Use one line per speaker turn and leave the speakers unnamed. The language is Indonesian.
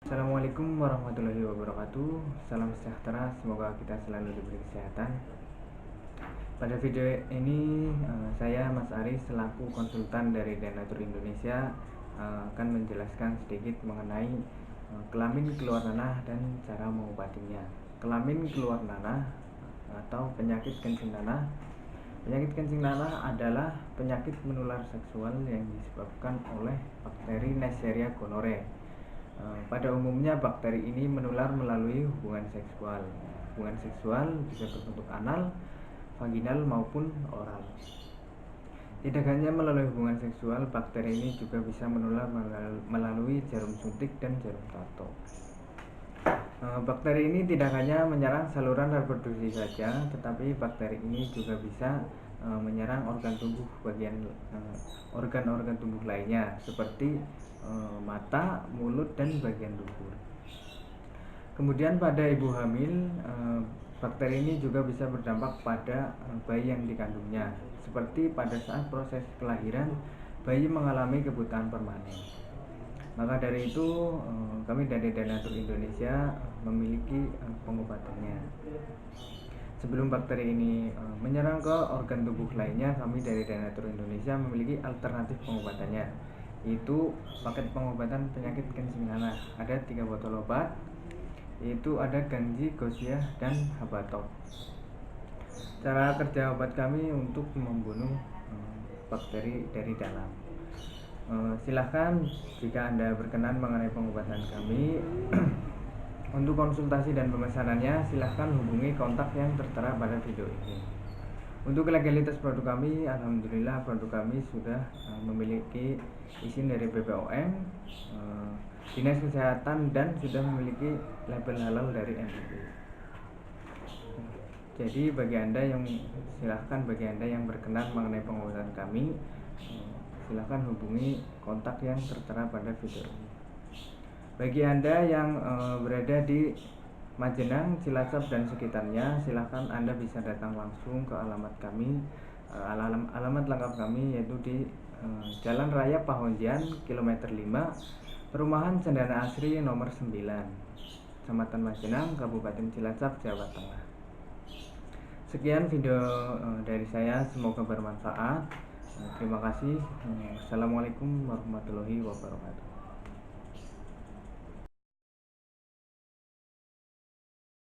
Assalamualaikum warahmatullahi wabarakatuh. Salam sejahtera, semoga kita selalu diberi kesehatan. Pada video ini saya Mas Aris selaku konsultan dari Denatur Indonesia akan menjelaskan sedikit mengenai kelamin keluar nanah dan cara mengobatinya. Kelamin keluar nanah atau penyakit kencing nanah. Penyakit kencing nanah adalah penyakit menular seksual yang disebabkan oleh bakteri Neisseria gonorrhoeae. Pada umumnya bakteri ini menular melalui hubungan seksual. Hubungan seksual bisa berbentuk anal, vaginal maupun oral. Tidak hanya melalui hubungan seksual, bakteri ini juga bisa menular melalui jarum suntik dan jarum tato. Bakteri ini tidak hanya menyerang saluran reproduksi saja, tetapi bakteri ini juga bisa menyerang organ-organ tubuh lainnya seperti mata, mulut, dan bagian dubur. Kemudian pada ibu hamil, bakteri ini juga bisa berdampak pada bayi yang dikandungnya, seperti pada saat proses kelahiran bayi mengalami kebutaan permanen. Maka dari itu kami dari Denatur Indonesia memiliki pengobatannya. Sebelum bakteri ini menyerang ke organ tubuh lainnya, kami dari Denatur Indonesia memiliki alternatif pengobatannya, yaitu paket pengobatan penyakit kencing nanah. Ada 3 botol obat, yaitu ada Ganji, Gosiah, dan Habatok. Cara kerja obat kami untuk membunuh bakteri dari dalam. Silahkan jika Anda berkenan mengenai pengobatan kami. Untuk konsultasi dan pemesanannya silahkan hubungi kontak yang tertera pada video ini. Untuk legalitas produk kami, alhamdulillah produk kami sudah memiliki izin dari BPOM, Dinas Kesehatan, dan sudah memiliki label halal dari MUI. Jadi bagi Anda yang berkenan mengenai pengobatan kami, silahkan hubungi kontak yang tertera pada video ini. Bagi Anda yang berada di Majenang, Cilacap, dan sekitarnya, silahkan Anda bisa datang langsung ke alamat kami. Alamat lengkap kami yaitu di Jalan Raya Pahonjan, kilometer 5, Perumahan Cendana Asri nomor 9, Kecamatan Majenang, Kabupaten Cilacap, Jawa Tengah. Sekian video dari saya, semoga bermanfaat. Terima kasih. Assalamualaikum warahmatullahi wabarakatuh.